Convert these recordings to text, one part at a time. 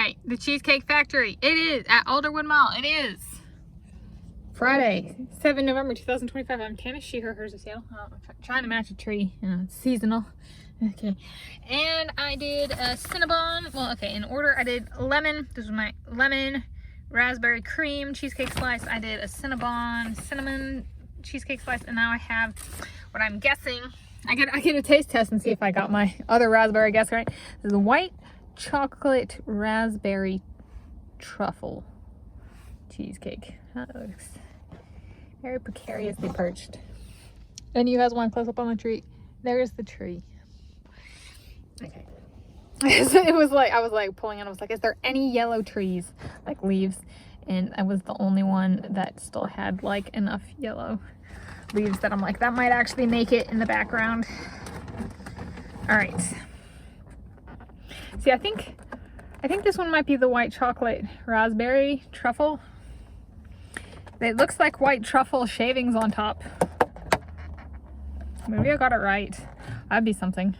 right, the Cheesecake Factory. It is at Alderwood Mall. It is Friday, 7 November 2025. I'm Tanis, she, her, hers, Seattle. I'm trying to match a tree. It's seasonal. Okay. And I did a Cinnabon. Well, okay, in order, I did lemon. This was my lemon, raspberry cream cheesecake slice. I did a Cinnabon cinnamon cheesecake slice. And now I have what I'm guessing. I get a taste test and see if I got my other raspberry guess right. This is a white chocolate raspberry truffle cheesecake. That looks very precariously perched. And you guys want to close up on the tree? There's the tree. Okay. So it was like, I was like pulling in, I was like, is there any yellow trees, like leaves? And I was the only one that still had like enough yellow leaves that I'm like, that might actually make it in the background. All right. See, I think this one might be the white chocolate raspberry truffle. It looks like white truffle shavings on top. Maybe I got it right. That'd be something.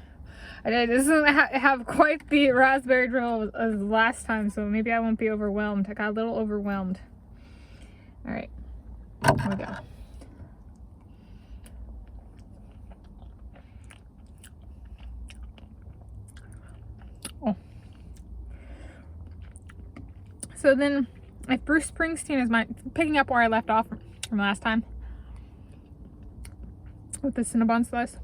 It doesn't have quite the raspberry drill as last time, so maybe I won't be overwhelmed. I got a little overwhelmed. All right, here we go. Oh. So then, if Bruce Springsteen is picking up where I left off from last time with the Cinnabon slice.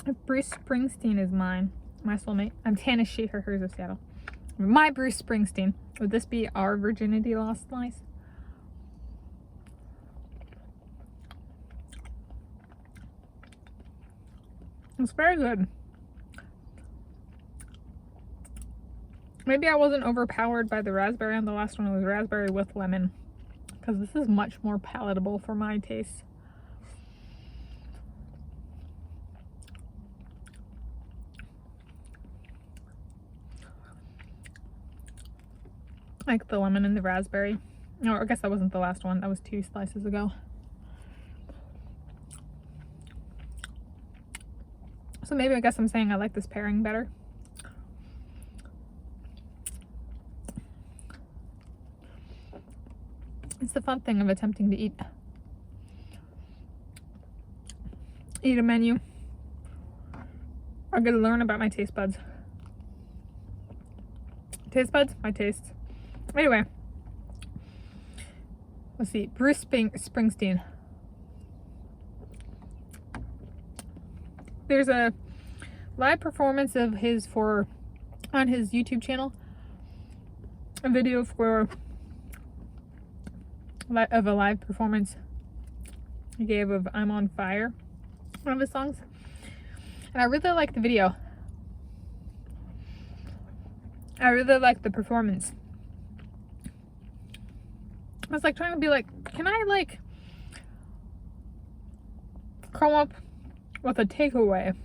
If Bruce Springsteen is my soulmate, I'm Tanis, she, her, hers of Seattle. My Bruce Springsteen. Would this be our virginity lost slice? It's very good. Maybe I wasn't overpowered by the raspberry on the last one. It was raspberry with lemon. Because this is much more palatable for my taste. Like the lemon and the raspberry. No, I guess that wasn't the last one. That was 2 slices ago. So maybe I guess I'm saying I like this pairing better. It's the fun thing of attempting to eat a menu. I get to learn about my taste buds. Taste buds? My tastes. Anyway, let's see. Bruce Springsteen. There's a live performance of his on his YouTube channel. A video of a live performance he gave of "I'm on Fire," one of his songs, and I really liked the video. I really liked the performance. I was like trying to be like, can I like come up with a takeaway?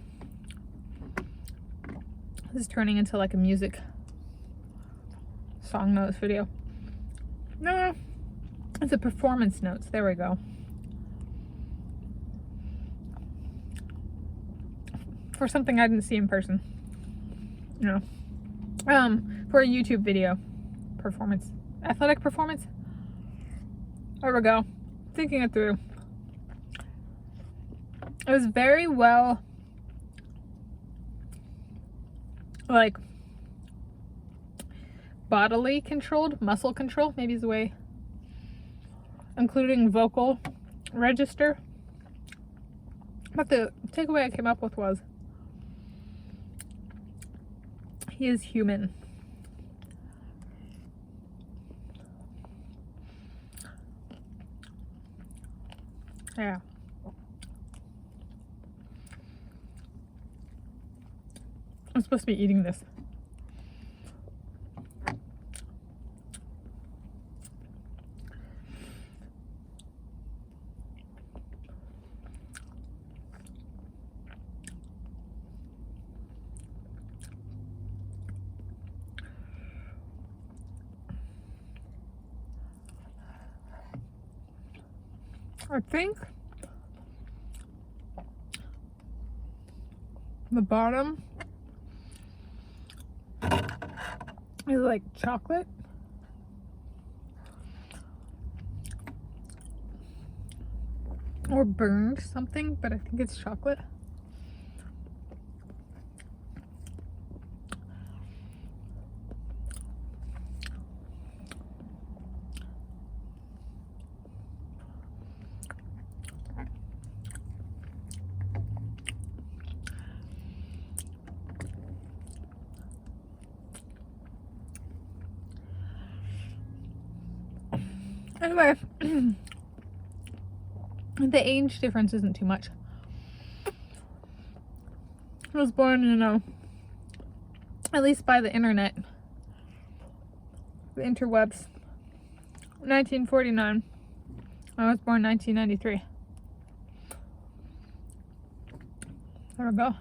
This is turning into like a music song notes video. No, it's a performance notes. There we go. For something I didn't see in person. You know. For a YouTube video. Performance. Athletic performance. There we go. Thinking it through. It was very well, like, bodily controlled, muscle control, maybe is the way, including vocal register. But the takeaway I came up with was, he is human. Yeah. I'm supposed to be eating this. I think the bottom is like chocolate. Or burned something, but I think it's chocolate. Anyway, the age difference isn't too much. I was born, you know, at least by the internet, the interwebs, 1949. I was born 1993. There we go.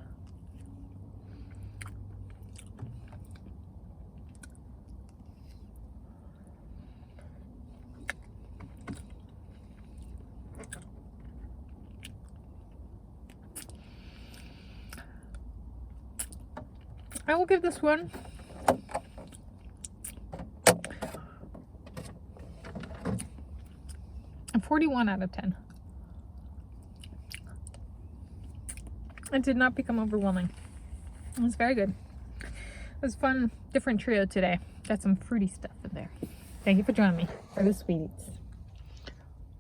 I will give this one a 41 out of 10. It did not become overwhelming. It was very good. It was fun, different trio today. Got some fruity stuff in there. Thank you for joining me for the sweet eats.